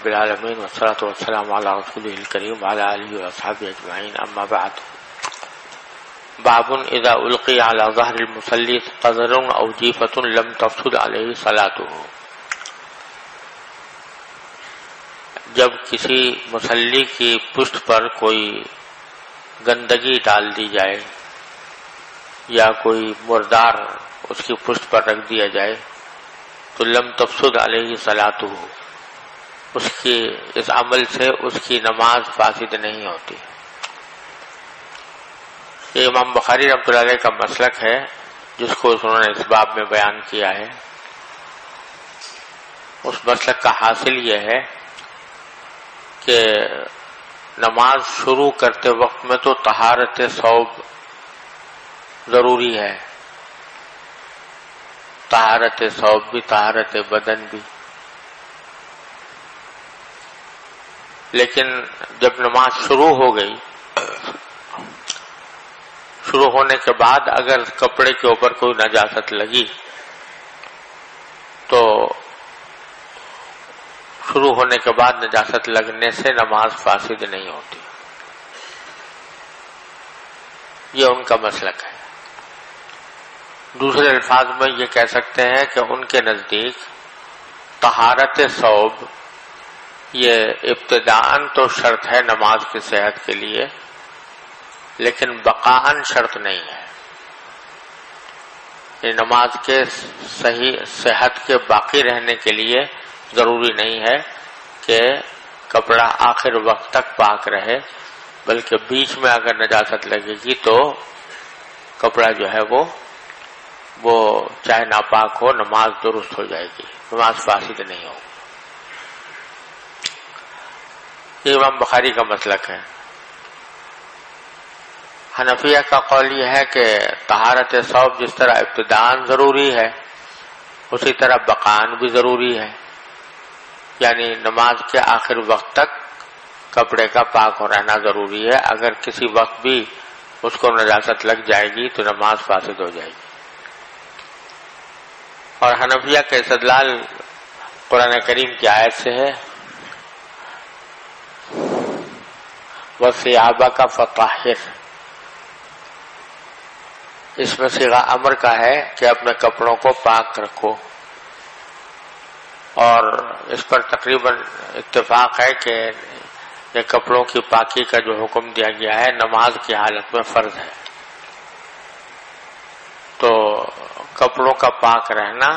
رب العالمین والصلاة والسلام علی رسولہ الکریم وعلی آلہ واصحابہ اجمعین، اما بعد۔ باب اذا القی علی ظہر المصلی قذر او جیفۃ لم تفسد علیہ صلاۃہ، جب کسی مصلی کی پشت پر کوئی گندگی ڈال دی جائے یا کوئی مردار اس کی پشت پر رکھ دیا جائے تو لم تفسد علیہ صلاتہ، اس کی اس عمل سے اس کی نماز فاسد نہیں ہوتی۔ یہ امام بخاری رحمۃ اللہ علیہ کا مسلک ہے جس کو انہوں نے اس باب میں بیان کیا ہے۔ اس مسلک کا حاصل یہ ہے کہ نماز شروع کرتے وقت میں تو طہارت ثوب ضروری ہے، طہارت ثوب بھی، طہارت بدن بھی، لیکن جب نماز شروع ہو گئی، شروع ہونے کے بعد اگر کپڑے کے اوپر کوئی نجاست لگی تو شروع ہونے کے بعد نجاست لگنے سے نماز فاسد نہیں ہوتی۔ یہ ان کا مسلک ہے۔ دوسرے الفاظ میں یہ کہہ سکتے ہیں کہ ان کے نزدیک طہارت ثوب یہ ابتداءً تو شرط ہے نماز کی صحت کے لیے، لیکن بقاءً شرط نہیں ہے۔ یہ نماز کے صحیح صحت کے باقی رہنے کے لیے ضروری نہیں ہے کہ کپڑا آخر وقت تک پاک رہے، بلکہ بیچ میں اگر نجاست لگے گی تو کپڑا جو ہے وہ چاہے ناپاک ہو، نماز درست ہو جائے گی، نماز فاسد نہیں ہوگی۔ یہ امام بخاری کا مسلک ہے۔ حنفیہ کا قول یہ ہے کہ طہارت ثوب جس طرح ابتداءً ضروری ہے اسی طرح بقاءً بھی ضروری ہے، یعنی نماز کے آخر وقت تک کپڑے کا پاک ہو رہنا ضروری ہے، اگر کسی وقت بھی اس کو نجاست لگ جائے گی تو نماز فاسد ہو جائے گی۔ اور حنفیہ کا استدلال قرآن کریم کی آیت سے ہے، وَثِيَابَكَ فَطَهِّرْ، اس میں صیغہ امر کا ہے کہ اپنے کپڑوں کو پاک رکھو، اور اس پر تقریباً اتفاق ہے کہ یہ کپڑوں کی پاکی کا جو حکم دیا گیا ہے نماز کی حالت میں فرض ہے۔ تو کپڑوں کا پاک رہنا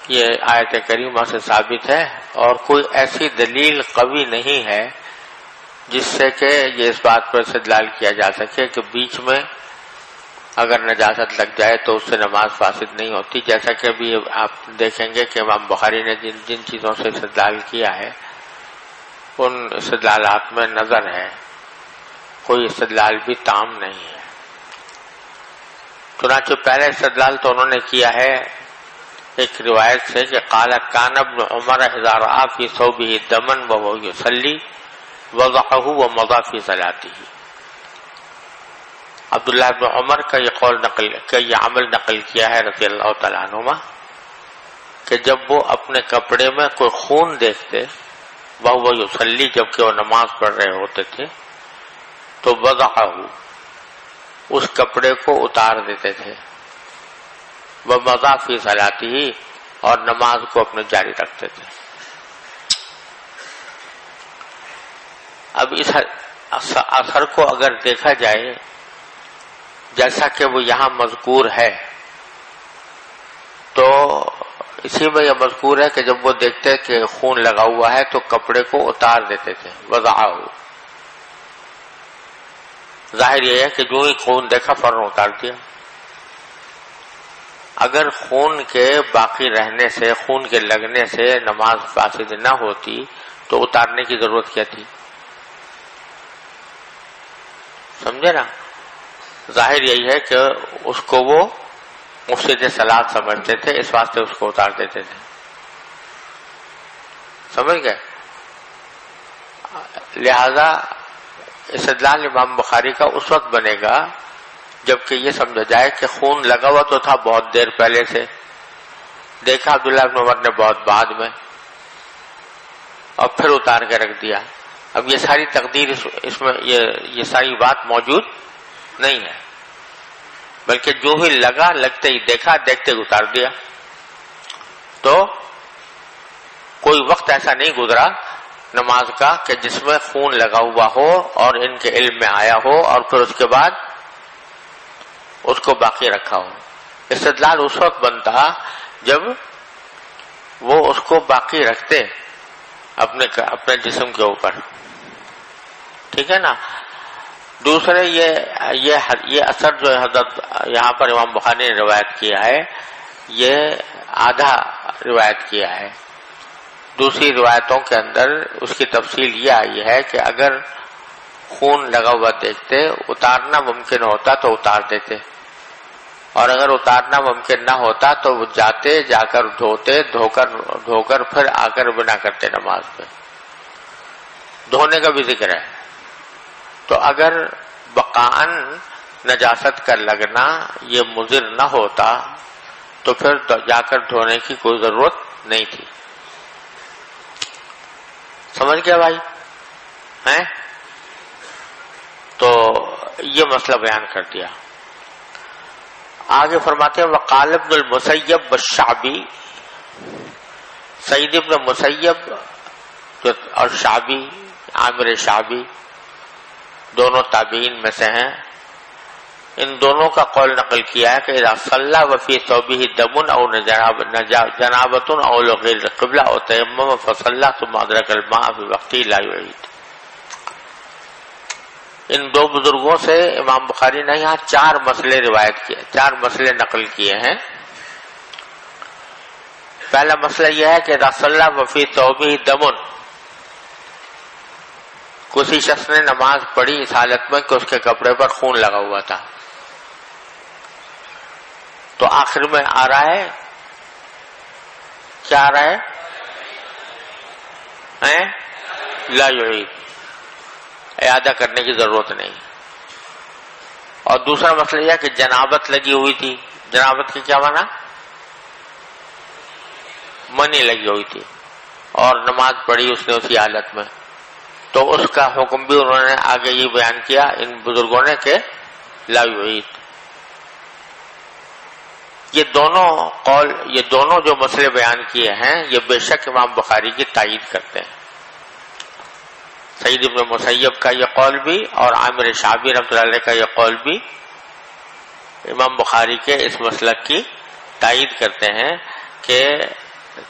یہ آیت کریمہ سے ثابت ہے، اور کوئی ایسی دلیل قوی نہیں ہے جس سے کہ یہ اس بات پر استدلال کیا جا سکے کہ بیچ میں اگر نجاست لگ جائے تو اس سے نماز فاسد نہیں ہوتی، جیسا کہ ابھی آپ دیکھیں گے کہ امام بخاری نے جن چیزوں سے استدلال کیا ہے ان استدلالات میں نظر ہے، کوئی استدلال بھی تام نہیں ہے۔ چنانچہ پہلے استدلال تو انہوں نے کیا ہے ایک روایت سے کہ قال کان ابن عمر اذا رأى في ثوبه دما وهو يصلي وضعه ومضى في صلاته، عبداللہ ابن عمر کا یہ عمل نقل کیا ہے رضی اللہ تعالیٰ عنہما کہ جب وہ اپنے کپڑے میں کوئی خون دیکھتے، وہو یصلی، جبکہ وہ نماز پڑھ رہے ہوتے تھے، تو وضعہ، اس کپڑے کو اتار دیتے تھے، ومضى في صلاته، اور نماز کو اپنے جاری رکھتے تھے۔ اب اس اثر کو اگر دیکھا جائے جیسا کہ وہ یہاں مذکور ہے تو اسی میں یہ مذکور ہے کہ جب وہ دیکھتے کہ خون لگا ہوا ہے تو کپڑے کو اتار دیتے تھے، وضعہ، ظاہر یہ ہے کہ جو ہی خون دیکھا فوراً اتار دیا۔ اگر خون کے باقی رہنے سے، خون کے لگنے سے نماز فاسد نہ ہوتی تو اتارنے کی ضرورت کیا تھی؟ سمجھے نا؟ ظاہر یہی ہے کہ اس کو وہ مفسد صلاۃ سمجھتے تھے، اس واسطے اس کو اتار دیتے تھے۔ سمجھ گئے؟ لہذا استدلال امام بخاری کا اس وقت بنے گا جبکہ یہ سمجھا جائے کہ خون لگا ہوا تو تھا بہت دیر پہلے سے، دیکھا عبداللہ بن عمر نے بہت بعد میں، اور پھر اتار کے رکھ دیا. اب یہ ساری تقدیر اس میں یہ ساری بات موجود نہیں ہے، بلکہ جو ہی لگا لگتے ہی دیکھا، دیکھتے ہی اتار دیا. تو کوئی وقت ایسا نہیں گزرا نماز کا کہ جس میں خون لگا ہوا ہو اور ان کے علم میں آیا ہو اور پھر اس کے بعد اس کو باقی رکھا ہو. استدلال اس وقت بنتا جب وہ اس کو باقی رکھتے اپنے جسم کے اوپر. ٹھیک ہے نا. دوسرے یہ اثر جو حضرت یہاں پر امام بخاری نے روایت کیا ہے، یہ آدھا روایت کیا ہے. دوسری روایتوں کے اندر اس کی تفصیل یہ آئی ہے کہ اگر خون لگا ہوا دیکھتے، اتارنا ممکن ہوتا تو اتار دیتے، اور اگر اتارنا ممکن نہ ہوتا تو وہ جاتے، جا کر دھوتے، دھو کر پھر آ کر بنا کرتے نماز پہ. دھونے کا بھی ذکر ہے. تو اگر بقاً نجاست کا لگنا یہ مضر نہ ہوتا تو پھر جا کر دھونے کی کوئی ضرورت نہیں تھی. سمجھ گیا بھائی ہیں؟ تو یہ مسئلہ بیان کر دیا. آگے فرماتے ہیں وقال ابن المسیب والشعبی، سعید ابن مسیب اور شعبی، عامر شعبی دونوں تابعین میں سے ہیں. ان دونوں کا قول نقل کیا ہے کہ اذا صلی وفی ثوبہ دم او جنابۃ او غیر القبلہ او تیمم فصلی ثم ادرک الماء فی وقتہ لا یعید. ان دو بزرگوں سے امام بخاری نے یہاں چار مسئلے نقل کیے ہیں. پہلا مسئلہ یہ ہے کہ اذا صلی وفی ثوبہ دم، کسی شخص نے نماز پڑھی اس حالت میں کہ اس کے کپڑے پر خون لگا ہوا تھا، تو آخر میں آ رہا ہے کیا آ رہا ہے؟ لا یعید، اعادہ کرنے کی ضرورت نہیں. اور دوسرا مسئلہ یہ کہ جنابت لگی ہوئی تھی. جنابت کی کیا معنی؟ منی لگی ہوئی تھی اور نماز پڑھی اس نے اسی حالت میں، تو اس کا حکم بھی انہوں نے آگے یہ بیان کیا ان بزرگوں نے کہ لا یعید. یہ دونوں جو مسئلے بیان کیے ہیں یہ بے شک امام بخاری کی تائید کرتے ہیں. سعید ابن مسیب کا یہ قول بھی اور عامر شعبی رحمۃ اللہ علیہ کا یہ قول بھی امام بخاری کے اس مسلک کی تائید کرتے ہیں کہ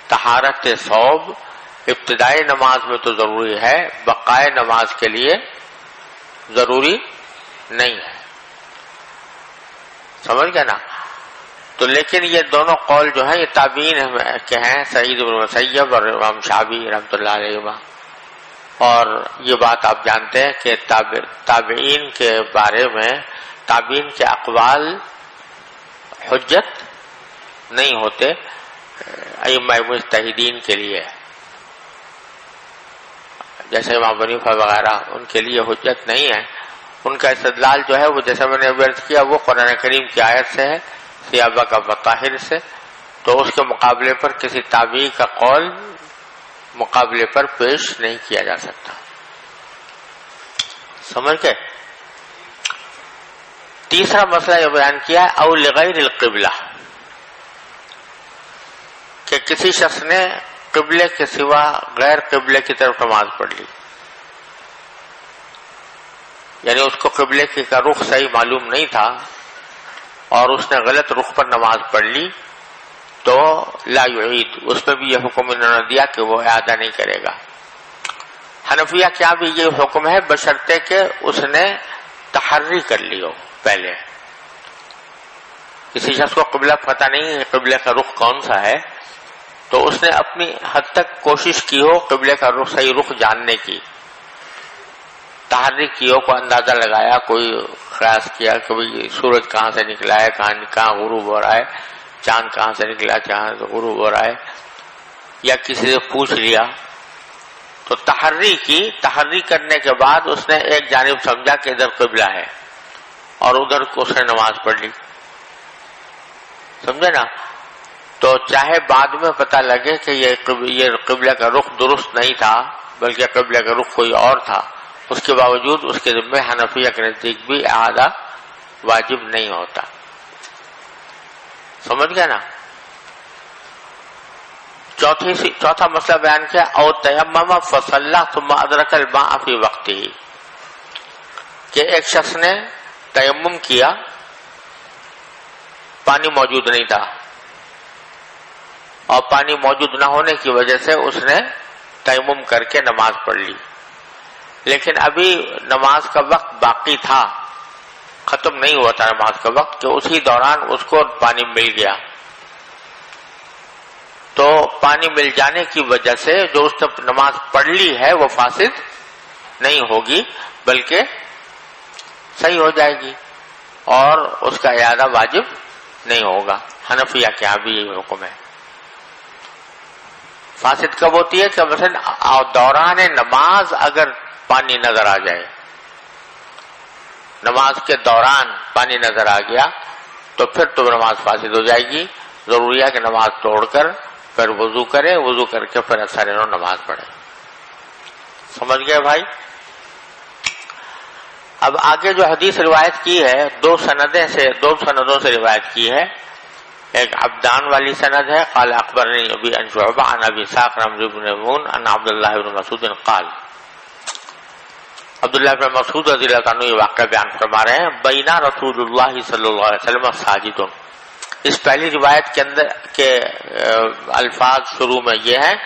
طہارت ثوب ابتدائی نماز میں تو ضروری ہے، بقائے نماز کے لیے ضروری نہیں ہے. سمجھ گیا نا. تو لیکن یہ دونوں قول جو ہیں یہ تابعین کے ہیں، سعید بن مسیب اور امام شعبی رحمۃ اللہ علیہ. اور یہ بات آپ جانتے ہیں کہ تابعین کے بارے میں تابعین کے اقوال حجت نہیں ہوتے ائمہ مجتہدین کے لیے. جیسے امام حنیفہ وغیرہ ان کے لیے حجت نہیں ہے. ان کا استدلال جو ہے وہ جیسا میں نے عرض کیا وہ قرآن کریم کی آیت سے ہے، ثیابہ کا بطاہر سے. تو اس کے مقابلے پر کسی تابعی کا قول مقابلے پر پیش نہیں کیا جا سکتا. سمجھ گئے. تیسرا مسئلہ یہ بیان کیا ہے او لغیر القبلہ، کہ کسی شخص نے قبلے کے سوا غیر قبلے کی طرف نماز پڑھ لی، یعنی اس کو قبلے کا رخ صحیح معلوم نہیں تھا اور اس نے غلط رخ پر نماز پڑھ لی تو لا یعید. اس میں بھی یہ حکم انہوں نے دیا کہ وہ اعادہ نہیں کرے گا. حنفیہ کیا بھی یہ حکم ہے بشرطے کہ اس نے تحری کر لی ہو. پہلے کسی شخص کو قبلہ پتہ نہیں ہے قبلے کا رخ کون سا ہے، تو اس نے اپنی حد تک کوشش کی ہو قبلے کا رخ صحیح رخ جاننے کی، تحری کی ہو، کو اندازہ لگایا، کوئی قیاس کیا کہ سورج کہاں سے نکلا ہے، کہاں غروب ہو رہا ہے، چاند کہاں سے نکلا، چاند غروب ہو رہا ہے، یا کسی سے پوچھ لیا. تو تحری کرنے کے بعد اس نے ایک جانب سمجھا کہ ادھر قبلہ ہے اور ادھر اس نے نماز پڑھ لی. سمجھے نا. تو چاہے بعد میں پتہ لگے کہ یہ قبلہ کا رخ درست نہیں تھا بلکہ قبلہ کا رخ کوئی اور تھا، اس کے باوجود اس کے ذمہ حنفیہ کے نزدیک بھی اعادہ واجب نہیں ہوتا. سمجھ گیا نا؟ چوتھا مسئلہ بیان کیا، او تیمم فصلی ثم ادرک الماء فی وقتہ، کہ ایک شخص نے تیمم کیا، پانی موجود نہیں تھا، اور پانی موجود نہ ہونے کی وجہ سے اس نے تیمم کر کے نماز پڑھ لی، لیکن ابھی نماز کا وقت باقی تھا، ختم نہیں ہوا تھا نماز کا وقت، کہ اسی دوران اس کو پانی مل گیا. تو پانی مل جانے کی وجہ سے جو اس نے نماز پڑھ لی ہے وہ فاسد نہیں ہوگی بلکہ صحیح ہو جائے گی، اور اس کا اعادہ واجب نہیں ہوگا. حنفیہ کے یہاں بھی یہی حکم ہے. فاسد کب ہوتی ہے؟ کہ مثلا دوران نماز اگر پانی نظر آ جائے، نماز کے دوران پانی نظر آ گیا تو پھر تو نماز فاسد ہو جائے گی. ضروری ہے کہ نماز توڑ کر پھر وضو کرے، وضو کر کے پھر اثر نماز پڑھے. سمجھ گئے بھائی؟ اب آگے جو حدیث روایت کی ہے دو سندوں سے روایت کی ہے. ایک عبدان والی سند ہے، قال اخبرنی ابی عن شعبہ عن ابی اسحاق عن عمرو بن میمون عن عبداللہ بن مسعود قال، عبداللہ بن مسعود رضی اللہ عنہ یہ واقعہ بیان فرما رہے ہیں، بینا رسول اللہ صلی اللہ علیہ وسلم ساجد. اس پہلی روایت کے اندر کے الفاظ شروع میں یہ ہیں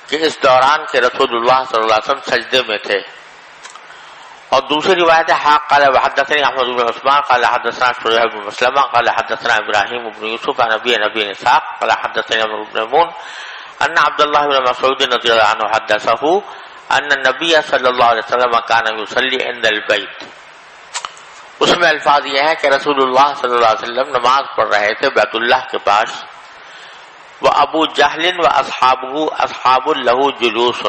کہ اس دوران کے رسول اللہ صلی اللہ علیہ وسلم سجدے میں تھے. اور دوسری روایت ہے قال وحدثني احمد بن عثمان قال حدثنا شريح بن مسلمہ قال حدثنا ابراہیم بن یوسف عن ابی اسحاق قال حدثنا عمرو بن میمون ان عبد الله بن مسعود رضی اللہ عنہ حدثه ان النبي صلی اللہ علیہ وسلم كان يصلي عند البيت. اس میں الفاظ یہ ہیں کہ رسول اللہ صلی اللہ علیہ وسلم نماز پڑھ رہے تھے بیت اللہ کے پاس. وابو جہل واصحابہ اصحاب له جلوس،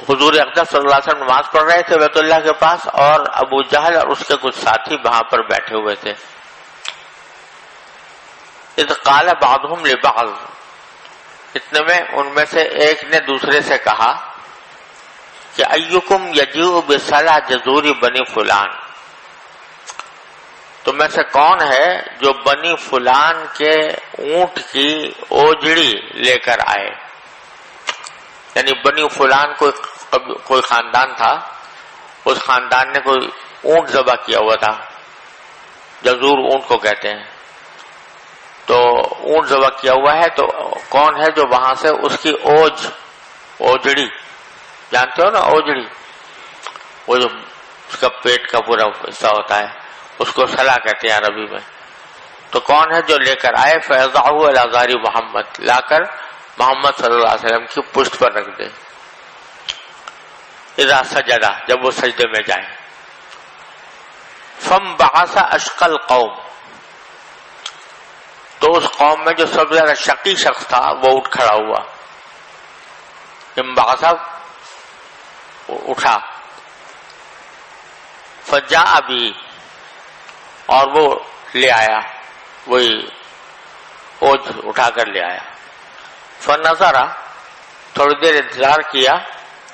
حضور اقدس صلی اللہ علیہ وسلم نماز پڑھ رہے تھے بیت اللہ کے پاس، اور ابو جہل اور اس کے کچھ ساتھی وہاں پر بیٹھے ہوئے تھے. اذ قال بعضهم لبعض، اتنے میں ان میں سے ایک نے دوسرے سے کہا کہ ایکم یجیء بصلاۃ جزور بنی فلان، تم میں سے کون ہے جو بنی فلان کے اونٹ کی اوجڑی لے کر آئے. یعنی بنی فلان کوئی خاندان تھا، اس خاندان نے کوئی اونٹ ذبح کیا ہوا تھا، جزور اونٹ کو کہتے ہیں. تو اونٹ ذبح کیا ہوا ہے، تو کون ہے جو وہاں سے اس کی اوجڑی، جانتے ہو نا اوجڑی، وہ جو اس کا پیٹ کا پورا حصہ ہوتا ہے، اس کو سلا کہتے ہیں عربی میں. تو کون ہے جو لے کر آئے فیضعہ علی ظہر محمد، لا کر محمد صلی اللہ علیہ وسلم کی پشت پر رکھ دے. اذا سجدہ، جب وہ سجدے میں جائیں. فم بعث اشقى القوم، تو اس قوم میں جو سب سے زیادہ شقی شخص تھا وہ اٹھ کھڑا ہوا. انبعث اٹھا، فجاء بی، اور وہ لے آیا، وہی اوج اٹھا کر لے آیا. فنظر، تھوڑی دیر انتظار کیا،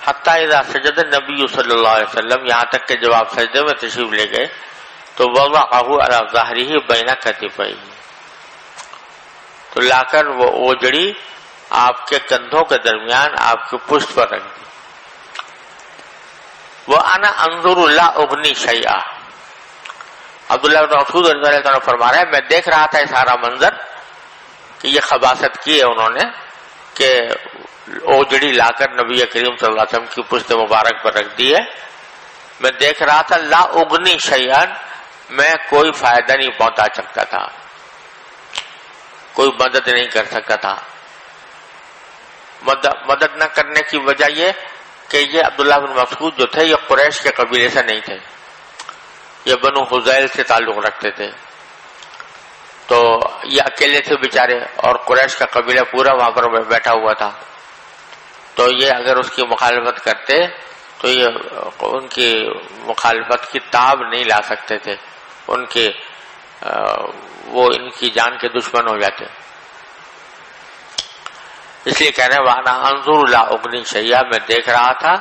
حتی اذا سجد النبی صلی اللہ علیہ وسلم، یہاں تک کہ جب آپ سجدے میں تشریف لے گئے تو وضعہ علی ظہرہ بین کتفیہ، تو لا کر وہ اوجڑی آپ کے کندھوں کے درمیان آپ کی پشت پر رکھ دی. وَأَنَا أَنظُرُ لَا أُغْنِي شَيْئًا، عبداللہ بن مسعود رضی اللہ عنہ فرما رہے ہیں میں دیکھ رہا تھا یہ سارا منظر کہ یہ خباثت کی ہے انہوں نے کہ اوجڑی لا کر نبی کریم صلی اللہ علیہ وسلم کی پشت مبارک پر رکھ دی ہے. میں دیکھ رہا تھا لا اغنی شیئا، میں کوئی فائدہ نہیں پہنچا سکتا تھا، کوئی مدد نہیں کر سکتا تھا. مدد نہ کرنے کی وجہ یہ کہ یہ عبداللہ بن مسعود جو تھے یہ قریش کے قبیلے سے نہیں تھے، یہ بنو حذیل سے تعلق رکھتے تھے. تو یہ اکیلے تھے بیچارے، اور قریش کا قبیلہ پورا وہاں پر بیٹھا ہوا تھا. تو یہ اگر اس کی مخالفت کرتے تو یہ ان کی مخالفت کی تاب نہیں لا سکتے تھے، ان کے وہ ان کی جان کے دشمن ہو جاتے. اس لیے کہنے وانا انظر لا اغنی شیئا، میں دیکھ رہا تھا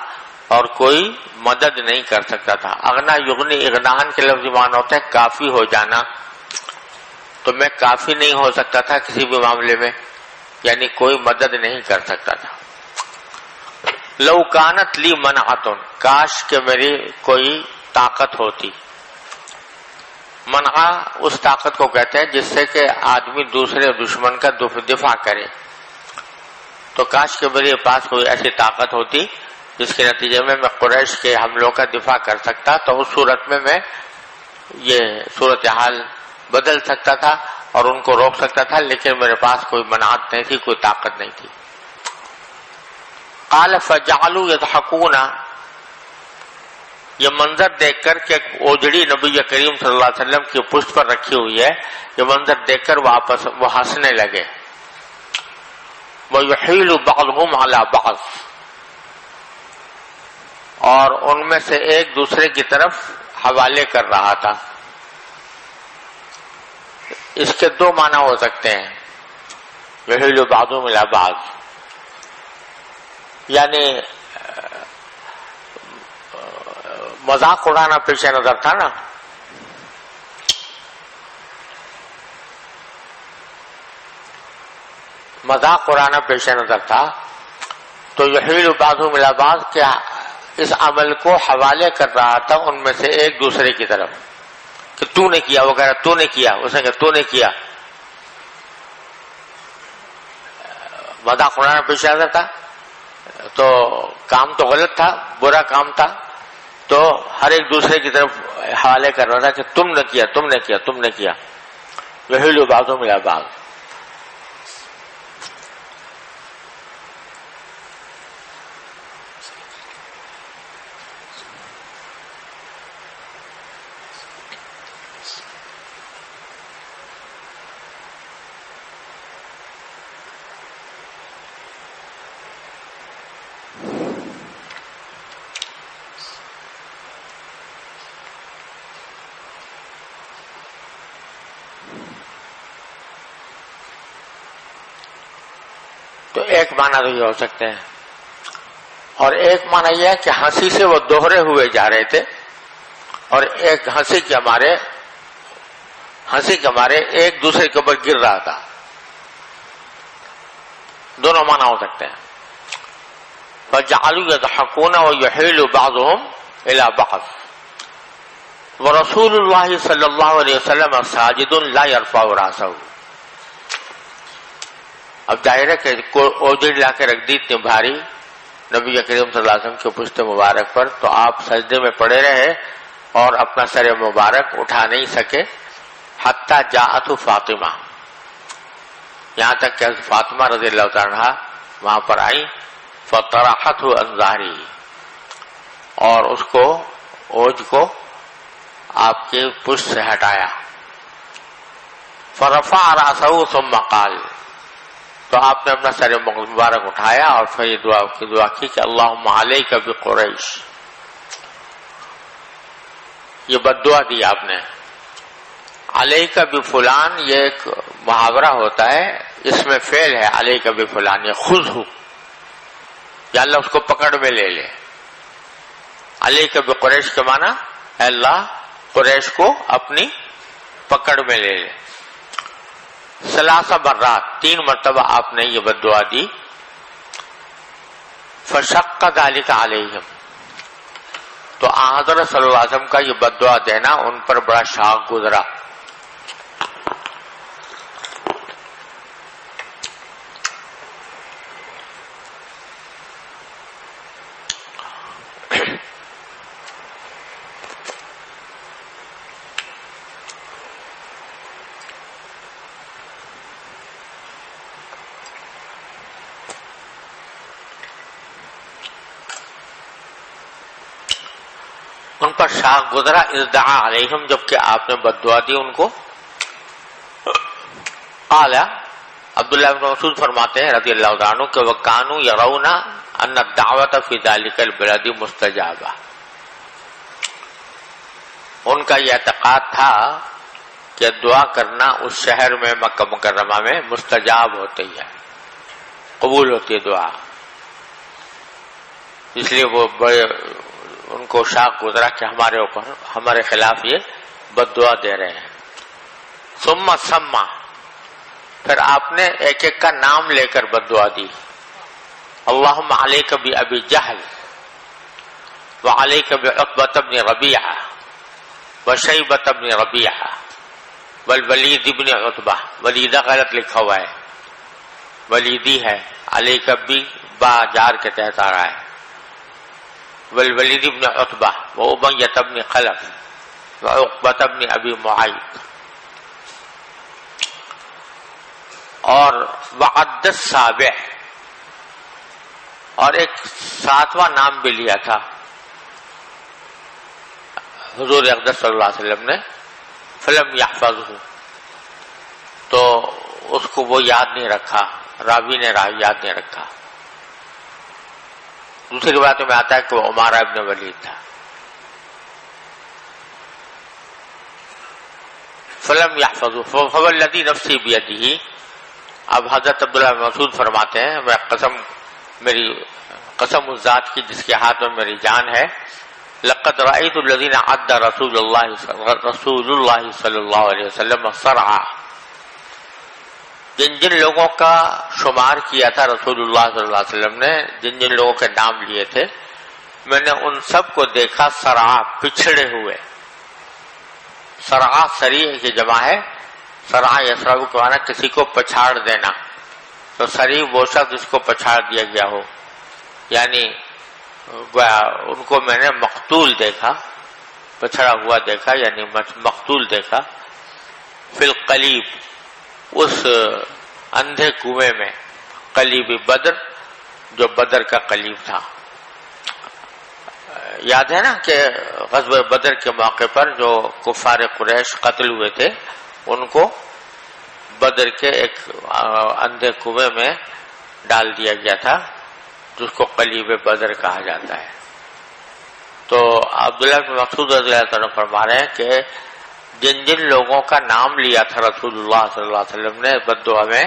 اور کوئی مدد نہیں کر سکتا تھا۔ اغنا یغنی، اغنان کے لفظ معنی ہوتا ہے کافی ہو جانا، تو میں کافی نہیں ہو سکتا تھا کسی بھی معاملے میں، یعنی کوئی مدد نہیں کر سکتا تھا۔ لو کانت لی منعتن، کاش کہ میری کوئی طاقت ہوتی۔ منع اس طاقت کو کہتے ہیں جس سے کہ آدمی دوسرے دشمن کا دفاع کرے، تو کاش کہ میرے پاس کوئی ایسی طاقت ہوتی جس کے نتیجے میں قریش کے حملوں کا دفاع کر سکتا، تو اس صورت میں یہ صورتحال بدل سکتا تھا اور ان کو روک سکتا تھا، لیکن میرے پاس کوئی منعت نہیں تھی، کوئی طاقت نہیں تھی۔ قال فجعلوا يضحكون، یہ منظر دیکھ کر کہ اوجڑی نبی کریم صلی اللہ علیہ وسلم کی پشت پر رکھی ہوئی ہے، یہ منظر دیکھ کر وہ ہنسنے لگے۔ وَيُحِيلُ بَعْضُهُمْ عَلَى بَعْضٍ، اور ان میں سے ایک دوسرے کی طرف حوالے کر رہا تھا۔ اس کے دو معنی ہو سکتے ہیں، يُحِيلُ بَعْضُهُمْ عَلَى بَعْضٍ، یعنی مذاق اڑانا پیش نظر تھا نا، مذاق اڑانا پیش نظر تھا، تو یحیل بعضهم الی بعض، کیا اس عمل کو حوالے کر رہا تھا ان میں سے ایک دوسرے کی طرف کہ تو نے کیا، وہ کہہ رہا تو نے کیا، اس نے کہا تو نے کیا، مذاق اڑانا پیش نظر تھا، تو کام تو غلط تھا، برا کام تھا، تو ہر ایک دوسرے کی طرف حوالے کر رہا تھا کہ تم نے کیا، تم نے کیا، تم نے کیا۔ یحیل بعضهم الی بعض، تو ایک معنی تو یہ ہو سکتے ہیں، اور ایک معنی یہ ہے کہ ہنسی سے وہ دوہرے ہوئے جا رہے تھے، اور ایک ہنسی کے مارے ایک دوسرے کے اوپر گر رہا تھا، دونوں معنی ہو سکتے ہیں۔ فَجَعَلُوا يَضْحَكُونَ وَيُحِيلُ بَعْضُهُمْ إِلَى بَعْضٍ وَرَسُولُ اللَّهِ صلی اللہ علیہ وسلم ساجد لا يرفع رأسه۔ اب ظاہر ہے کہ اوجڑ لا کے رکھ دی اتنی بھاری نبی کریم صلی اللہ علیہ وسلم کے پشت مبارک پر، تو آپ سجدے میں پڑے رہے اور اپنا سر مبارک اٹھا نہیں سکے، حتی جاءت فاطمہ، یہاں تک کہ فاطمہ رضی اللہ تعالی عنہا وہاں پر آئی، فطرحته عن ظہری، اور اس کو اوج کو آپ کے پشت سے ہٹایا، فرفع رأسه ثم قال، تو آپ نے اپنا سر مبارک اٹھایا اور پھر یہ دعا کی کہ اللہم علیک بقریش، یہ بد دعا دی آپ نے۔ علیک بفلان یہ ایک محاورہ ہوتا ہے، اس میں فعل ہے علیک بفلان، یہ خذہ، یا اللہ اس کو پکڑ میں لے لے۔ علیک بقریش کے معنی اے اللہ قریش کو اپنی پکڑ میں لے لے۔ ثلاث مرات، 3 مرتبہ آپ نے یہ بد دعا دی۔ فشق ذلك علیہم، تو حضرت صلی اللہ علیہ وسلم کا یہ بد دعا دینا ان پر بڑا شاق گزرا۔ ان پر شاق گزرا، ادعا علیہم، جبکہ آپ نے بد دعا دی ان کو۔ قال، عبداللہ بن مسعود فرماتے ہیں رضی اللہ عنہ کہ وَكَانُوا يَرَوْنَ أَنَّ الدَّعْوَةَ فِي ذَلِكَ الْبَلَدِ مُسْتَجَابَةٌ، ان کا یہ اعتقاد تھا کہ دعا کرنا اس شہر میں مکہ مکرمہ میں مستجاب ہوتی ہے۔ قبول ہوتی ہے دعا. اس لیے وہ بڑے ان کو شاق گزرا کہ ہمارے اوپر ہمارے خلاف یہ بد دعا دے رہے ہیں. ثم سما، پھر آپ نے ایک ایک کا نام لے کر بد دعا دی. اللہم علیک بأبی جہل وعلیک بعتبۃ بن ربیعہ وشیبۃ بن ربیعہ والولید بن عتبہ. ولیدہ غلط لکھا ہوا ہے، ولیدی ہے، علیک بھی با جار کے تحت آ رہا ہے. والولید بن عتبہ وأمیۃ بن خلف وعقبۃ بن ابی معیط. اور وعد السابع، اور ایک ساتواں نام بھی لیا تھا حضور اقدس صلی اللہ علیہ وسلم نے، فلم یحفظہ، تو اس کو وہ یاد نہیں رکھا، راوی نے یاد نہیں رکھا. دوسری روایتوں میں آتا ہے کہ وہ عمارہ ابن ولید تھا. فلم یحفظہ فوالذی نفسی بیدہ. اب حضرت عبداللہ بن مسعود فرماتے ہیں میں میری قسم اس ذات کی جس کے ہاتھ میں میری جان ہے، لقد رأیت الذین عد رسول اللہ صلی اللہ علیہ وسلم الصرع. جن لوگوں کا شمار کیا تھا رسول اللہ صلی اللہ علیہ وسلم نے، جن لوگوں کے نام لیے تھے، میں نے ان سب کو دیکھا صرع، پچھڑے ہوئے. صرع سریع کی جمع ہے، صرع یسرع کے معنی کسی کو پچھاڑ دینا. تو سریع وہ شخص جس کو پچھاڑ دیا گیا ہو، یعنی ان کو میں نے مقتول دیکھا، پچھڑا ہوا دیکھا، یعنی مقتول دیکھا. فی القلیب، اس اندھے کنویں میں، قلیب بدر، جو بدر کا قلیب تھا. یاد ہے نا کہ غزوہ بدر کے موقع پر جو کفار قریش قتل ہوئے تھے، ان کو بدر کے ایک اندھے کنویں میں ڈال دیا گیا تھا، جس کو قلیب بدر کہا جاتا ہے. تو عبداللہ بن مسعود رضی اللہ عنہ فرما رہے ہیں کہ جن لوگوں کا نام لیا تھا رسول اللہ صلی اللہ علیہ وسلم نے بد دعا میں،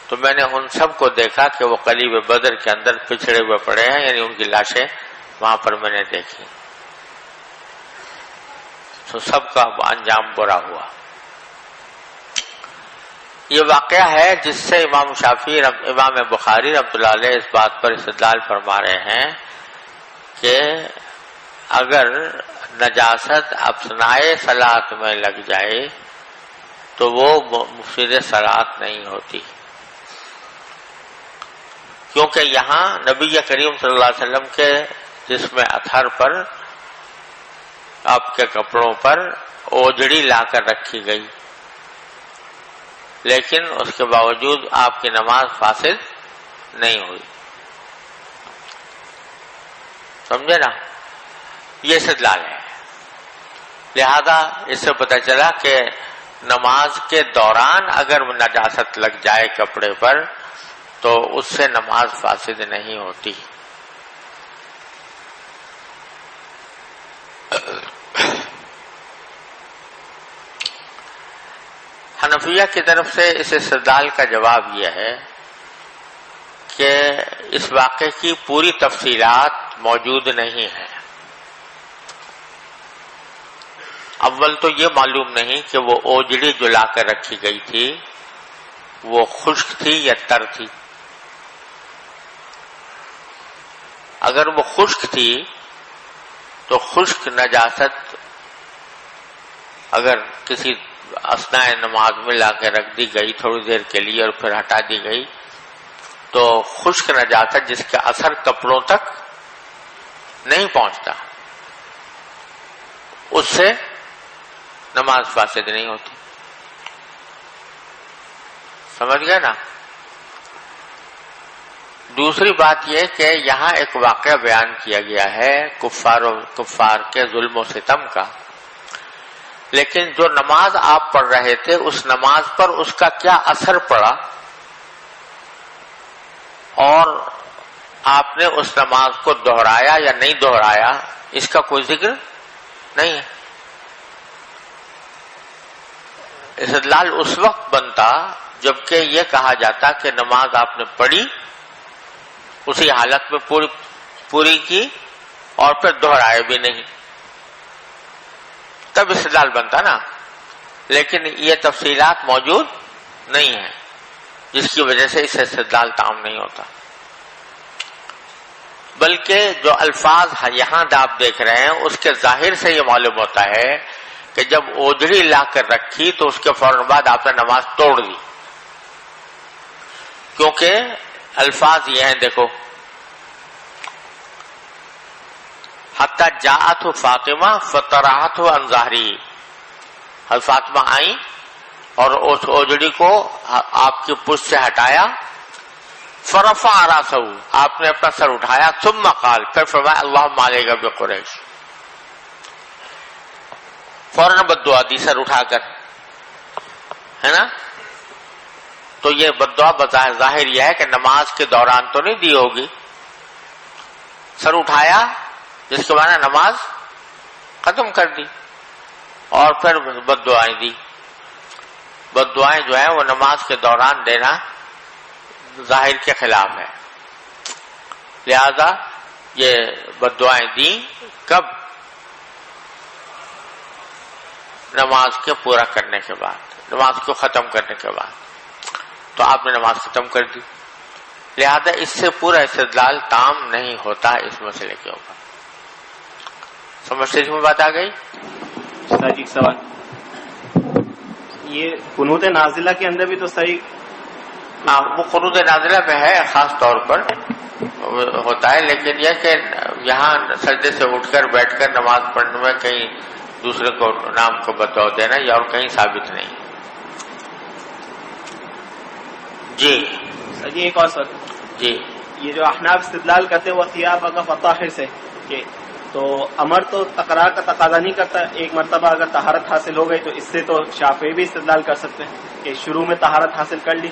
تو میں نے ان سب کو دیکھا کہ وہ قلیب بدر کے اندر پچھڑے ہوئے پڑے ہیں، یعنی ان کی لاشیں وہاں پر میں نے دیکھی. تو سب کا انجام برا ہوا. یہ واقعہ ہے جس سے امام شافعی امام بخاری رحمۃ اللہ علیہ اس بات پر استدلال فرما رہے ہیں کہ اگر نجاست اثنائے صلاۃ میں لگ جائے تو وہ مفسد صلاۃ نہیں ہوتی، کیونکہ یہاں نبی کریم صلی اللہ علیہ وسلم کے جسم اطہر پر، آپ کے کپڑوں پر اوجڑی لا کر رکھی گئی، لیکن اس کے باوجود آپ کی نماز فاسد نہیں ہوئی. سمجھے نا؟ یہ استدلال ہے. لہذا اس سے پتہ چلا کہ نماز کے دوران اگر نجاست لگ جائے کپڑے پر تو اس سے نماز فاسد نہیں ہوتی. حنفیہ کی طرف سے اس استدلال کا جواب یہ ہے کہ اس واقعے کی پوری تفصیلات موجود نہیں ہیں. اول تو یہ معلوم نہیں کہ وہ اوجڑی جو لا کر رکھی گئی تھی وہ خشک تھی یا تر تھی. اگر وہ خشک تھی تو خشک نجاست اگر کسی اثناء نماز میں لا کے رکھ دی گئی تھوڑی دیر کے لیے اور پھر ہٹا دی گئی تو خشک نجاست جس کا اثر کپڑوں تک نہیں پہنچتا، اس سے نماز فاسد نہیں ہوتی. سمجھ گئے نا؟ دوسری بات یہ کہ یہاں ایک واقعہ بیان کیا گیا ہے کفار کے ظلم و ستم کا، لیکن جو نماز آپ پڑھ رہے تھے اس نماز پر اس کا کیا اثر پڑا اور آپ نے اس نماز کو دہرایا یا نہیں دہرایا، اس کا کوئی ذکر نہیں ہے. استدلال اس وقت بنتا جبکہ یہ کہا جاتا کہ نماز آپ نے پڑھی، اسی حالت میں پوری کی اور پھر دہرائے بھی نہیں، تب استدلال بنتا نا. لیکن یہ تفصیلات موجود نہیں ہیں، جس کی وجہ سے اس سے استدلال تام نہیں ہوتا. بلکہ جو الفاظ یہاں آپ دیکھ رہے ہیں اس کے ظاہر سے یہ معلوم ہوتا ہے کہ جب اوجڑی لا کر رکھی تو اس کے فوراً بعد آپ نے نماز توڑ دی، کیونکہ الفاظ یہ ہیں، دیکھو حتی جاءت فاطمہ فطرحت عن ظہری، حضرت فاطمہ آئیں اور اس اوجڑی کو آپ کی پشت سے ہٹایا، فرفع راسہ، آپ نے اپنا سر اٹھایا، ثم قال، پھر فرمایا اللہم علیک بقریش، فوراً بددعا دی سر اٹھا کر، ہے نا. تو یہ بددعا بظاہر ظاہر یہ ہے کہ نماز کے دوران تو نہیں دی ہوگی. سر اٹھایا جس کے معنی نماز ختم کر دی، اور پھر بددعائیں دی. بددعائیں جو ہیں وہ نماز کے دوران دینا ظاہر کے خلاف ہے، لہذا یہ بددعائیں دی کب؟ نماز کے پورا کرنے کے بعد، نماز کو ختم کرنے کے بعد. تو آپ نے نماز ختم کر دی، لہذا اس سے پورا استدلال تام نہیں ہوتا اس مسئلے کے اوپر. سمجھتے میں بات آ گئی؟ جی سوال یہ قنوت نازلہ کے اندر بھی تو صحیح، وہ قنوت نازلہ میں ہے خاص طور پر ہوتا ہے، لیکن یہ کہ یہاں سجدے سے اٹھ کر بیٹھ کر نماز پڑھنے میں کہیں دوسرے کو نام کو بتاؤ دینا یا اور کہیں ثابت نہیں. جی جی ایک اور سوال. جی یہ جو احناف استدلال کرتے ہیں وہ ثیاب کا فطاہر سے، کہ تو امر تو تکرار کا تقاضا نہیں کرتا، ایک مرتبہ اگر طہارت حاصل ہو گئی تو اس سے تو شافعی بھی استدلال کر سکتے ہیں کہ شروع میں طہارت حاصل کر لی.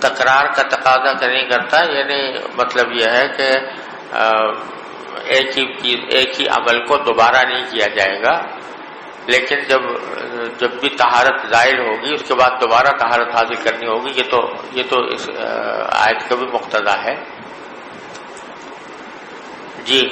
تکرار کا تقاضا نہیں کرتا، یعنی مطلب یہ ہے کہ ایک ہی عمل کو دوبارہ نہیں کیا جائے گا، لیکن جب بھی طہارت زائل ہوگی اس کے بعد دوبارہ طہارت حاصل کرنی ہوگی. یہ تو اس آیت کا بھی مقتضا ہے. جی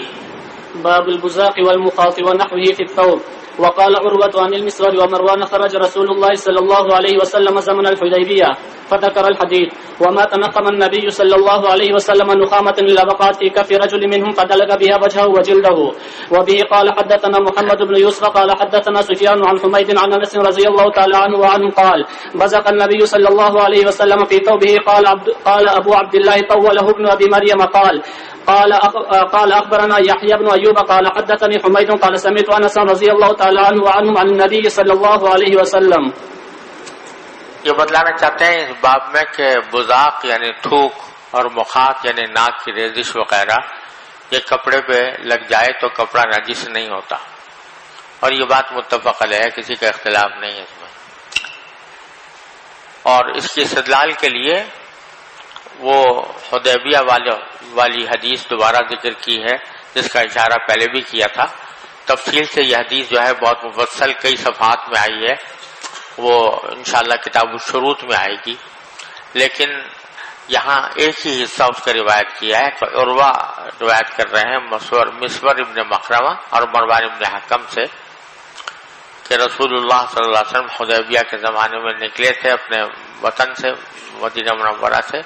باب البزاق والمخاط ونحوه في الثوب. وقال عروة عن المسور ومروان خرج رسول الله صلى الله عليه وسلم زمن الحديبية فذكر الحديث وما تنقم النبي صلى الله عليه وسلم نخامة إلا وقعت في كف رجل منهم فدلق بها وجهه وجلده. وبه قال حدثنا محمد بن يوسف قال حدثنا سفيان عن حميد عن أنس رضي الله تعالى عنه وعنه قال بزق النبي صلى الله عليه وسلم في ثوبه. قال أبو عبد الله طوله ابن أبي مريم قال أخبرنا يحيى بن أيوب قال حدثني حميد قال سمعت أنس رضي الله تعالى عنه وعنهم عن النبي صلى الله عليه وسلم. یہ بتلانا چاہتے ہیں اس باب میں کہ بزاق یعنی تھوک اور مخاط یعنی ناک کی ریزش وغیرہ یہ کپڑے پہ لگ جائے تو کپڑا نجس نہیں ہوتا، اور یہ بات متفق علیہ ہے، کسی کا اختلاف نہیں ہے اس میں. اور اس کی استدلال کے لیے وہ حدیبیہ والی حدیث دوبارہ ذکر کی ہے جس کا اشارہ پہلے بھی کیا تھا. تفصیل سے یہ حدیث جو ہے بہت مفصل کئی صفحات میں آئی ہے، وہ انشاءاللہ کتاب الشروط میں آئے گی، لیکن یہاں ایک ہی حصہ اس کا روایت کیا ہے. تو عروہ روایت کر رہے ہیں مسور ابن مخرمہ اور مروان ابن حکم سے کہ رسول اللہ صلی اللہ علیہ وسلم حدیبیہ کے زمانے میں نکلے تھے اپنے وطن سے، مدینہ منورہ سے.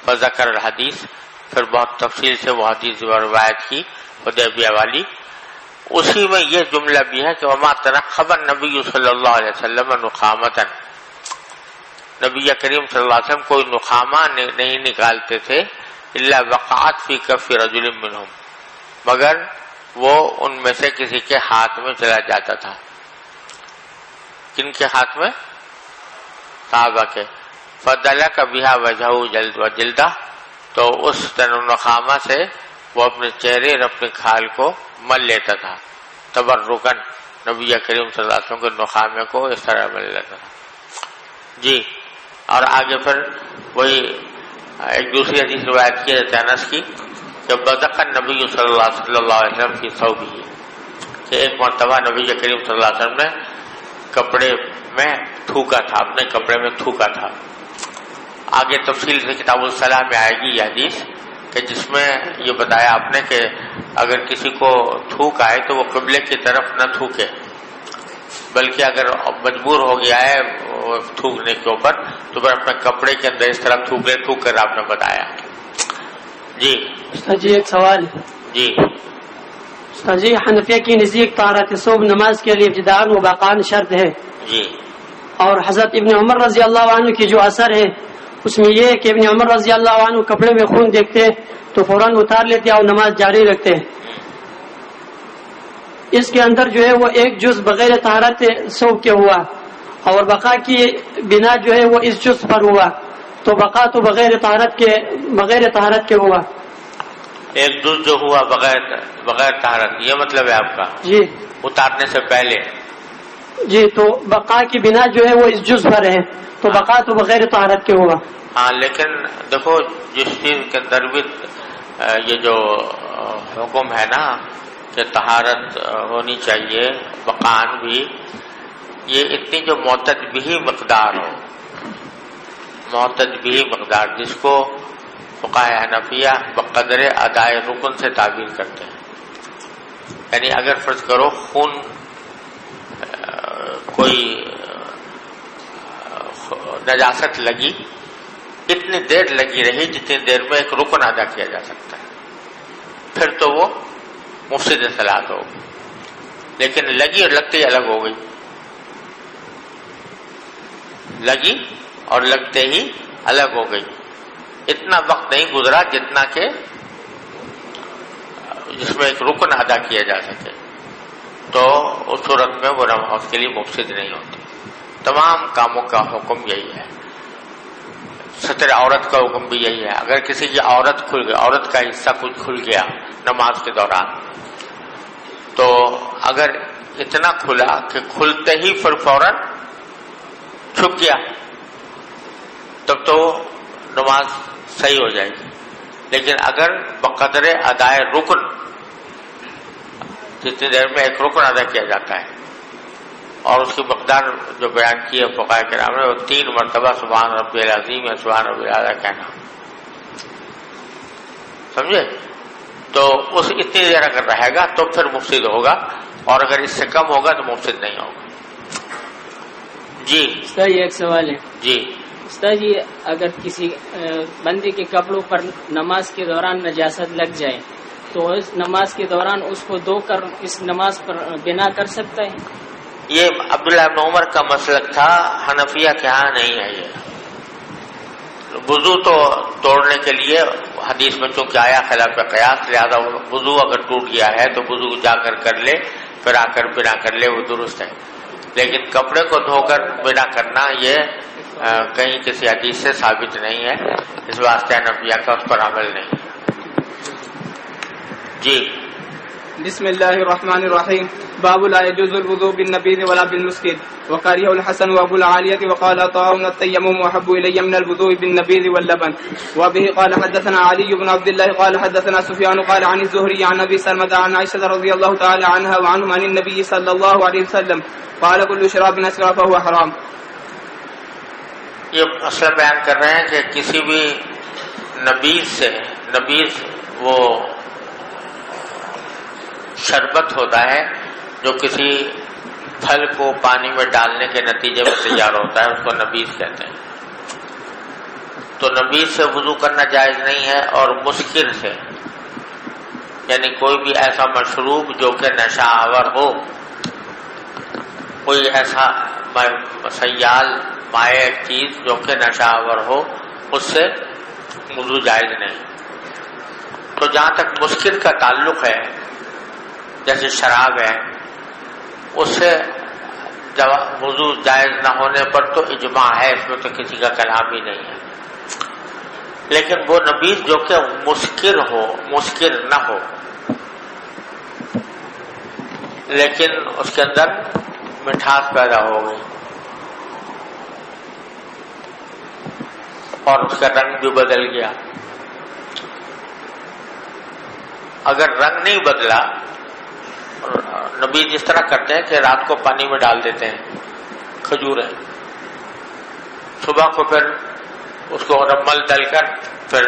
فذکر الحدیث، پھر بہت تفصیل سے وہ حدیث روایت کی حدیبیہ والی. اسی میں یہ جملہ بھی ہے کہ وما تنخب النبی صلی اللہ علیہ وسلم نخامتا، نبی کریم صلی اللہ علیہ وسلم کوئی نخامہ نہیں نکالتے تھے، الا وقعت فی کف رجل منہم، مگر وہ ان میں سے کسی کے ہاتھ میں چلا جاتا تھا. کن کے ہاتھ میں؟ صحابہ کے. فدلک بها وجهه وجلدہ، تو اس نخامہ سے وہ اپنے چہرے اور اپنے کھال کو مل لیتا تھا. تبرکن، نبی کریم صلی اللہ علیہ وسلم کے نخامے کو اس طرح مل لیتا تھا. جی اور آگے پھر وہی ایک دوسری حدیث روایت کی ہے انس کی کہ بزق النبی صلی اللہ علیہ وسلم کی ثوبہ، کہ ایک مرتبہ نبی کریم صلی اللہ علیہ وسلم نے کپڑے میں تھوکا تھا، اپنے کپڑے میں تھوکا تھا. آگے تفصیل سے کتاب الصلاح میں آئے گی یہ حدیث کہ جس میں یہ بتایا آپ نے کہ اگر کسی کو تھوک آئے تو وہ قبلے کی طرف نہ تھوکے، بلکہ اگر مجبور ہو گیا ہے تھوکنے کے اوپر تو پھر اپنے کپڑے کے اندر اس طرح تھوک کر آپ نے بتایا. جی جی ایک سوال. جی جی حنفیہ کی نزدیک طہارت ثوب نماز کے لیے ابتداء و باقاً شرط ہے. جی. اور حضرت ابن عمر رضی اللہ عنہ کی جو اثر ہے اس میں یہ ہے کہ ابن عمر رضی اللہ عنہ کپڑے میں خون دیکھتے تو فوراً اتار لیتے اور نماز جاری رکھتے. اس کے اندر جو ہے وہ ایک جز بغیر طہارت ثوب کے ہوا اور بقا کی بنا جو ہے وہ اس جز پر ہوا، تو بقا تو بغیر طہارت کے ہوا. ایک جز جو ہوا بغیر طہارت، یہ مطلب ہے آپ کا؟ جی اتارنے سے پہلے. جی تو بقا کی بنا جو ہے وہ اس جز پر ہے، تو بقا تو بغیر طہارت کے ہوا. ہاں لیکن دیکھو جس چیز کے اندر بھی یہ جو حکم ہے نا کہ طہارت ہونی چاہیے بقان بھی، یہ اتنی جو معتدبی مقدار ہو، معتدبی مقدار جس کو فقہائے حنفیہ بقدر ادائے رکن سے تعبیر کرتے ہیں. یعنی اگر فرض کرو خون کوئی نجاست لگی، اتنی دیر لگی رہی جتنی دیر میں ایک رکن ادا کیا جا سکتا ہے، پھر تو وہ مفسد صلاۃ ہوگی. لیکن لگی اور لگتے ہی الگ ہو گئی، لگی اور لگتے ہی الگ ہو گئی. اتنا وقت نہیں گزرا جتنا کہ جس میں ایک رکن ادا کیا جا سکے، تو اس صورت میں وہ نماز کے لیے مفسد نہیں ہوتی. تمام کاموں کا حکم یہی ہے. ستر عورت کا حکم بھی یہی ہے. اگر کسی کی عورت کھل گئی، عورت کا حصہ کچھ کھل گیا نماز کے دوران، تو اگر اتنا کھلا کہ کھلتے ہی پھر فوراً چھپ گیا تب تو نماز صحیح ہو جائے گی. لیکن اگر بقدر ادائے رکن، جتنی دیر میں ایک رکن ادا کیا جاتا ہے، اور اس کی مقدار جو بیان کی ہے فقہاء کرام نے، وہ 3 مرتبہ سبحان ربی العظیم یا سبحان ربی الاعلیٰ کہنا، سمجھے؟ تو اس اتنی دیر اگر رہے گا تو پھر مفسد ہوگا، اور اگر اس سے کم ہوگا تو مفسد نہیں ہوگا. جی استاد یہ ایک سوال ہے. جی استاد جی اگر کسی بندے کے کپڑوں پر نماز کے دوران نجاست لگ جائے تو اس نماز کے دوران اس کو دھو کر اس نماز پر بنا کر سکتا ہے؟ یہ عبداللہ بن عمر کا مسلک تھا، حنفیہ کے ہاں نہیں ہے. یہ وضو تو توڑنے کے لیے حدیث میں چونکہ آیا خلاف قیاس، لہذا وضو اگر ٹوٹ گیا ہے تو وضو جا کر لے، پھر آ کر بنا کر لے، وہ درست ہے. لیکن کپڑے کو دھو کر بنا کرنا یہ کہیں کسی حدیث سے ثابت نہیں ہے، اس واسطے حنفیہ کا اس پر عمل نہیں. جی بسم الله الرحمن الرحيم. باب لا يجوز الوضوء بالنبيذ ولا بالمسكر. وكره الحسن وابو العالية وقال عطاء التيمم احب الي من الوضوء بالنبيذ واللبن. وبه قال حدثنا علي بن عبد الله قال حدثنا سفيان قال عن الزهري عن ابي سلمة عن عائشة رضي الله تعالى عنها وعنهم عن النبي صلى الله عليه وسلم قال كل شراب اسكر فهو حرام. یہ مسئلہ بیان کر رہے ہیں کہ کسی بھی نبیذ سے، نبیذ وہ شربت ہوتا ہے جو کسی پھل کو پانی میں ڈالنے کے نتیجے میں تیار ہوتا ہے، اس کو نبیذ کہتے ہیں. تو نبیذ سے وضو کرنا جائز نہیں ہے، اور مسکر سے یعنی کوئی بھی ایسا مشروب جو کہ نشہ آور ہو، کوئی ایسا سیال مائع چیز جو کہ نشہ آور ہو، اس سے وضو جائز نہیں. تو جہاں تک مسکر کا تعلق ہے، جیسے شراب ہے، اس سے وضو جائز نہ ہونے پر تو اجماع ہے، اس میں تو کسی کا کلام ہی نہیں ہے. لیکن وہ نبیذ جو کہ مسکر ہو، مسکر نہ ہو، لیکن اس کے اندر مٹھاس پیدا ہو گئی اور اس کا رنگ بھی بدل گیا. اگر رنگ نہیں بدلا، نبی جس طرح کرتے ہیں کہ رات کو پانی میں ڈال دیتے ہیں کھجوریں، صبح کو پھر اس کو رمل ڈل کر پھر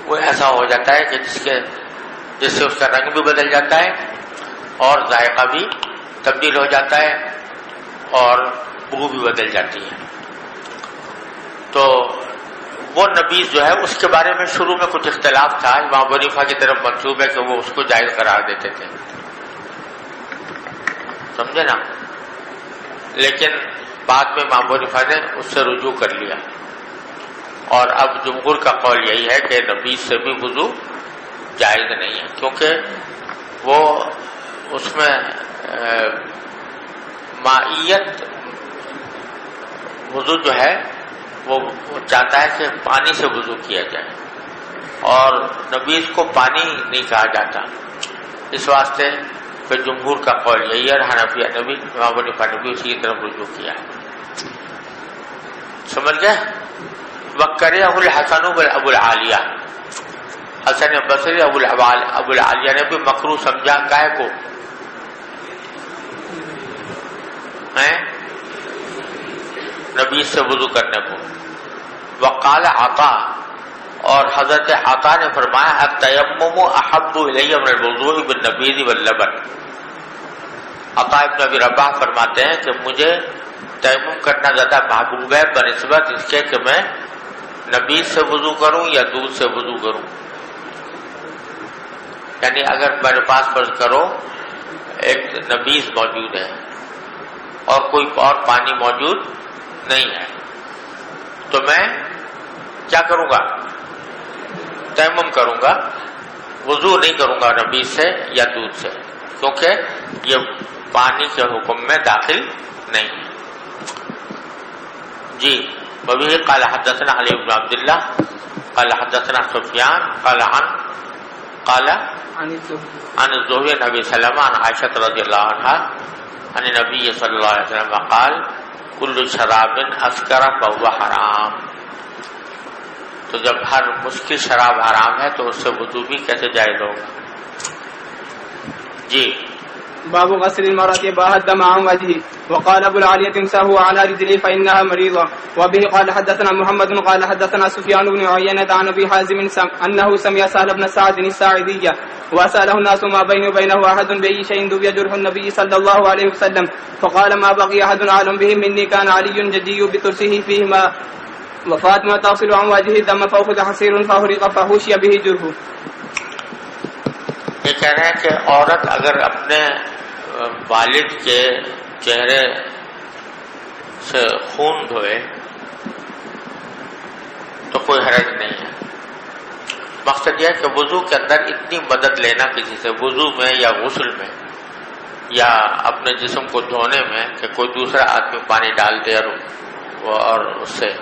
وہ ایسا ہو جاتا ہے کہ جس سے اس کا رنگ بھی بدل جاتا ہے اور ذائقہ بھی تبدیل ہو جاتا ہے اور بو بھی بدل جاتی ہے. تو وہ نبیذ جو ہے اس کے بارے میں شروع میں کچھ اختلاف تھا، امام ابو حنیفہ کی طرف منسوب ہے کہ وہ اس کو جائز قرار دیتے تھے، سمجھے نا. لیکن بعد میں امام ابو حنیفہ نے اس سے رجوع کر لیا، اور اب جمہور کا قول یہی ہے کہ نبیذ سے بھی وضو جائز نہیں ہے، کیونکہ وہ اس میں مائیت وضو جو ہے وہ چاہتا ہے کہ پانی سے وضو کیا جائے، اور نبیذ کو پانی نہیں کہا جاتا. اس واسطے پھر جمہور کا قول یہی ہے، حنفیہ نے بھی امام ابو حنیفہ نے بھی اسی کی طرف رجوع کیا ہے. سمجھ گئے؟ وَكَرِهَهُ الْحَسَنُ وَأَبُو الْعَالِيَةِ، حسن بصری ابو العالیہ نے بھی مکروہ سمجھا کائے کو نبی سے وضو کرنے کو. وقال عطا، اور حضرت عطا نے فرمایا التیمم احب الی من الوضوء بالنبیذ واللبن. عطا ابن ابی رباح فرماتے ہیں کہ مجھے تیمم کرنا زیادہ محبوب ہے بنسبت اس کے کہ میں نبیذ سے وضو کروں یا دودھ سے وضو کروں. یعنی اگر میرے پاس فرض کرو ایک نبیذ موجود ہے اور کوئی اور پانی موجود نہیں ہے تو میں کیا کروں گا؟ تیمم کروں گا، وضو نہیں کروں گا نبیذ سے یا دودھ سے، کیونکہ یہ پانی کے حکم میں داخل نہیں ہے. جی وبه قال حدثنا علی بن عبد الله قال حدثنا سفیان قال عن الزهري عن ابي سلمة عن عائشة رضي الله عنها عن النبي صلى الله عليه وسلم قال كل شراب اسكر فهو حرام. تو جب ہر مسکر شراب حرام ہے تو اس سے وضو بھی کیسے جائز ہوگا؟ جی باب غسل المرأة يباح الدم عن وجهه. وقال ابو العالية امسحه على رجله فإنها مريضة. وبه قال حدثنا محمد قال حدثنا سفيان بن عيينة عن ابي حازم انه سمع سهل بن سعد الساعدي وسأله الناس ما بيني وبينه أحد بأي شيء ذوي جرح النبي صلى الله عليه وسلم فقال ما بقي أحد عالم به مني كان علي جدي بترسه فيه ما وفاطمة تغسل عن وجهه دم فأخذ حصير فأحرق فحوشي به جرحه. یہ کہہ رہے ہیں کہ عورت اگر اپنے والد کے چہرے سے خون دھوئے تو کوئی حرج نہیں ہے. مقصد یہ ہے کہ وضو کے اندر اتنی مدد لینا کسی سے، وضو میں یا غسل میں یا اپنے جسم کو دھونے میں، کہ کوئی دوسرا آدمی پانی ڈال دے اور اس سے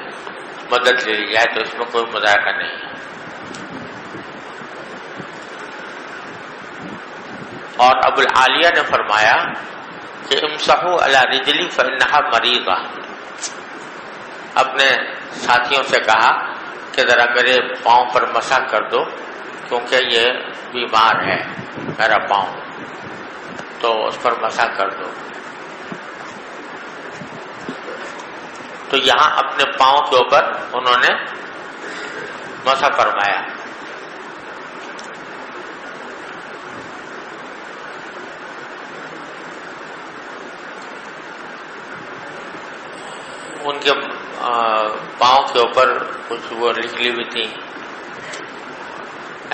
مدد لے لی جائے تو اس میں کوئی مذائقہ نہیں ہے. اور ابو العالیہ نے فرمایا کہ امسحوا علی رجلی فانها مریضہ، اپنے ساتھیوں سے کہا کہ ذرا میرے پاؤں پر مسح کر دو کیونکہ یہ بیمار ہے میرا پاؤں، تو اس پر مسح کر دو. تو یہاں اپنے پاؤں کے اوپر انہوں نے مسح فرمایا. ان کے پاؤں کے اوپر کچھ وہ نکلی ہوئی تھی،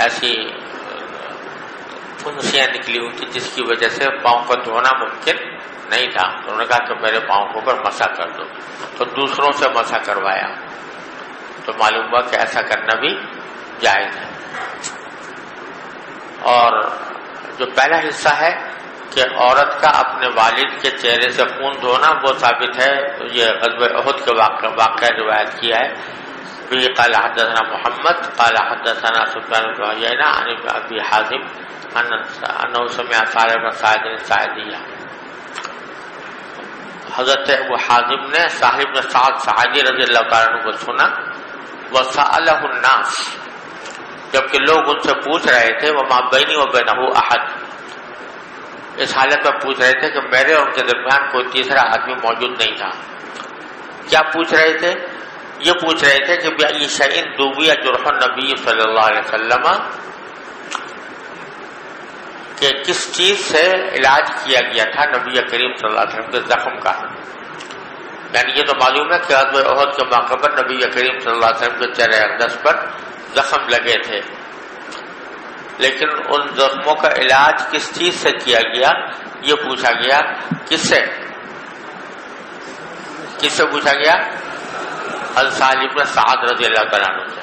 ایسی پھنسیاں نکلی ہوئی تھی جس کی وجہ سے پاؤں کو دھونا ممکن نہیں تھا. انہوں نے کہا کہ میرے پاؤں کے اوپر مسح کر دو، تو دوسروں سے مسح کروایا. تو معلوم ہوا کہ ایسا کرنا بھی جائز ہے. اور جو پہلا حصہ ہے کہ عورت کا اپنے والد کے چہرے سے خون دھونا، وہ ثابت ہے. یہ غزوہ احد کے واقعہ روایت کیا ہے. بھی قال حدثنا محمد قال حدثنا سفیان بن عیینہ عن ابی حازم انه سمع سهل بن سعد الساعدی. حضرت ابو حازم نے سہل بن سعد ساعدی رضی اللہ تعالیٰ عنہ کو سنا. وسأله الناس، جبکہ لوگ ان سے پوچھ رہے تھے وما بینی وبینہ احد، اس حالت میں پوچھ رہے تھے کہ میرے اور ان کے درمیان کوئی تیسرا آدمی موجود نہیں تھا. کیا پوچھ رہے تھے؟ یہ پوچھ رہے تھے کہ بأي شيء دوبي جرح النبی صلی اللہ علیہ وسلم، کہ کس چیز سے علاج کیا گیا تھا نبی کریم صلی اللہ علیہ وسلم کے زخم کا. یعنی یہ تو معلوم ہے کہ غزوہ احد کے موقع پر نبی کریم صلی اللہ علیہ وسلم کے چہرے اقدس پر زخم لگے تھے، لیکن ان زخموں کا علاج کس چیز سے کیا گیا یہ پوچھا گیا. کس سے پوچھا گیا؟ سہل بن سعد رضی اللہ تعالیٰ عنہ سے.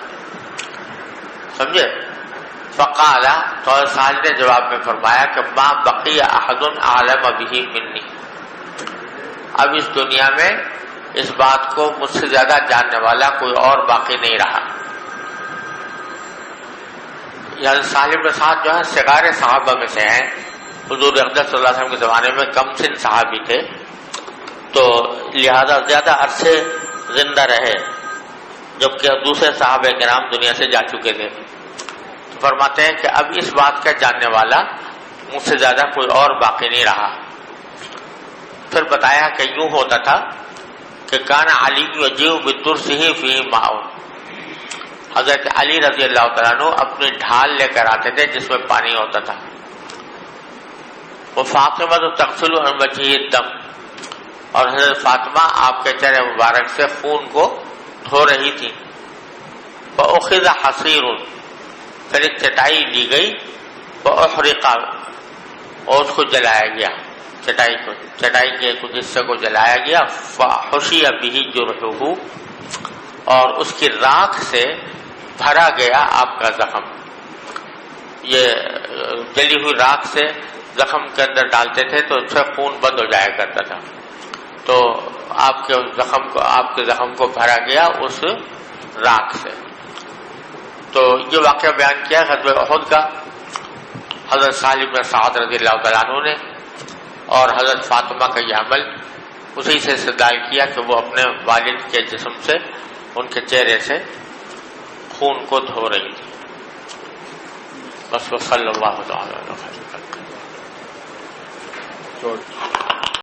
سمجھے؟ فقال، تو سہل نے جواب میں فرمایا کہ ما بقی احد اعلم به منی، اب اس دنیا میں اس بات کو مجھ سے زیادہ جاننے والا کوئی اور باقی نہیں رہا. یعنی سہل بن سعد جو ہے صغار صحابہ میں سے ہیں. حضور اقدس صلی اللہ علیہ وسلم کے زمانے میں کم سن صحابی تھے، تو لہذا زیادہ عرصے زندہ رہے، جبکہ دوسرے صحابہ کرام دنیا سے جا چکے تھے. تو فرماتے ہیں کہ اب اس بات کا جاننے والا مجھ سے زیادہ کوئی اور باقی نہیں رہا. پھر بتایا کہ یوں ہوتا تھا کہ کان علی یجیء بترسہ فیہ ماء، حضرت علی رضی اللہ تعالیٰ عنہ اپنی ڈھال لے کر آتے تھے جس میں پانی ہوتا تھا. وہ فاطمہ تغسل عن وجہہ الدم، اور حضرت فاطمہ آپ کے چہرے مبارک سے خون کو دھو رہی تھی. فأخذ حصیر، پھر ایک چٹائی لی گئی. فأحرق، اور اس کو جلایا گیا، چٹائی کے کچھ حصے کو جلایا گیا. فحشی به جرحہ، اور اس کی راکھ سے بھرا گیا آپ کا زخم. یہ جلی ہوئی راکھ سے زخم کے اندر ڈالتے تھے تو اس سے خون بند ہو جایا کرتا تھا. تو آپ کے زخم کو بھرا گیا اس راکھ سے. تو یہ واقعہ بیان کیا غزوہ احد کا حضرت سہل بن سعد رضی اللہ تعالیٰ عنہ نے، اور حضرت فاطمہ کا یہ عمل اسی سے استدلال کیا کہ وہ اپنے والد کے جسم سے، ان کے چہرے سے خون کو دھو رہی تھی. بس صلی اللہ تعالی علیہ وسلم.